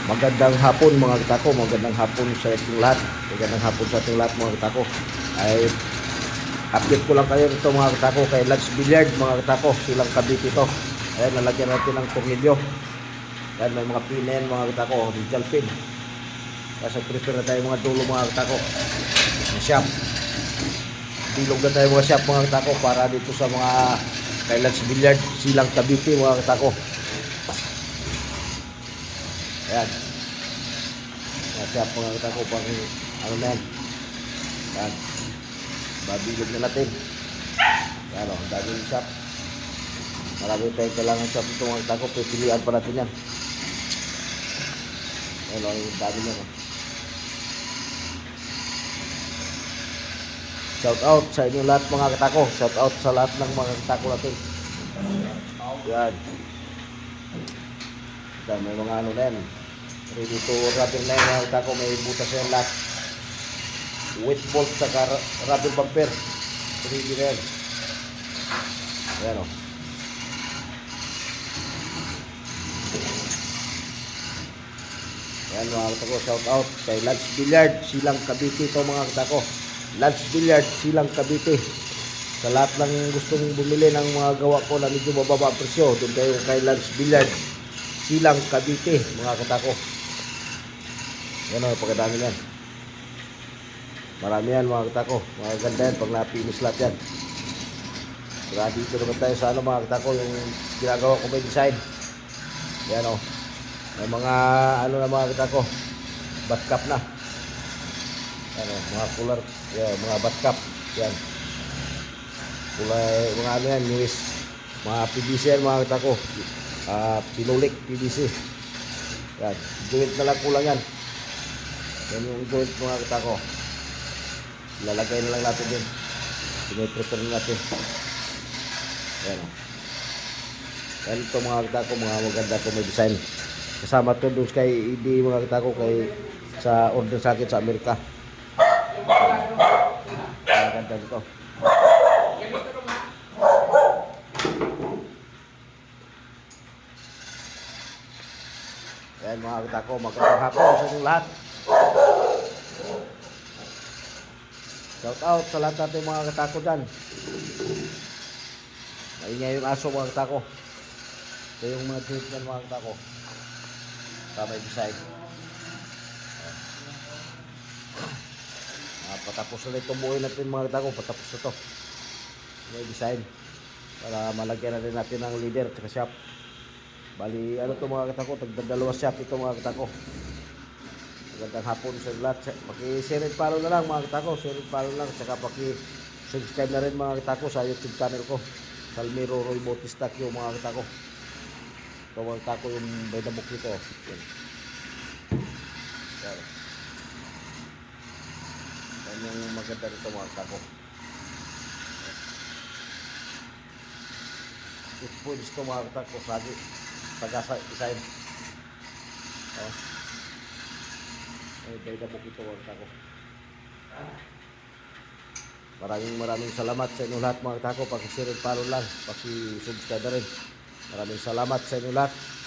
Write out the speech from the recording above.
Magandang hapon mga katako, magandang hapon sa ating lahat. Magandang hapon sa ating lahat mga katako. Ay update ko lang kayo nito mga katako kay Lads Billiard mga katako, silang kabit ito. Ayan, lalagyan natin ng tornilyo. Ayan, may mga pin na yan mga katako, digital pin. Kasi prepare na tayo mga dulo mga katako. Shop. Bilog na tayo mga shop mga katako para dito sa mga kay Lads Billiard, silang kabit mga katako. Ayan. Shop mga katako pang ano na yan. Ayan. Babilog na natin. Ayan o, ang daming shop. Marami tayong kailangan shop ito mga katako. Pipilian pa natin yan. Ayan o, yung dami yan o. Shout out sa inyo lahat mga katako. Shout out sa lahat ng mga katako natin. Ayan. Ayan, may mga ano na yan. Ready to rubber na yan mga katako. May butas yan lahat. Wet bolt sa rubber bumper. Ready na yan. Ayan o. Ayan mga katako. Shout out kay Lads Billiard, silang Cavite ito mga katako. Lads Billiard, silang Cavite. Sa lahat ng gustong bumili ng mga gawa ko na medyo mababa ang presyo, doon kayo kay Lads Billiard, silang Cavite mga katako. Yan o, pagkadami yan. Marami yan mga katako. Mga ganda yan pag napinis lahat yan. Saka dito naman tayo sa ano mga katako, yung ginagawa ko may design. Yan o. May mga ano na mga katako, batcap na. Ano, mga cooler, yan, mga batcap. Yan. Kulay, mga ano yan, news. Mga PVC yan mga katako. Pinulik PVC. Yan. Joint na lang kulang yan. Yan yung joint mga katako. Lalagay na lang natin din. Piniprepare natin. Yan o. Yan ito mga katako, mga maganda ko may design. Kasama to doon kay ID mga katako kay sa order sa akin sa Amerika. Maganda ito. Yan mga katako, magandang hapon sa inyong lahat. Shout out sa lahat natin mga katako dyan. Maingay yung aso mga katako. Ito yung mga tweet yan mga katako. Kamay beside. Patapos na ito buhay natin mga katako. Patapos na ito. May design. Para malagyan na rin natin ng leader at shop. Bali ano ito mga katako. Tagdadalawa shop ito mga katako. Magandang hapon sa lahat. Paki-share and follow na lang mga katako. Share and follow lang. Saka paki-subscribe na rin mga katako sa YouTube channel ko. Salmiro Roy Bautista Q mga katako. Ito mga katako yung by the book nito. Yan. Yan yung maganda nito mga katako. It points ito mga katako. Lagi taga-design. By the book ito mga katako. Maraming salamat sa inyo lahat mga katako. Paki-share and follow lang. Paki-subscribe na rin. Maraming salamat sa inyo lahat.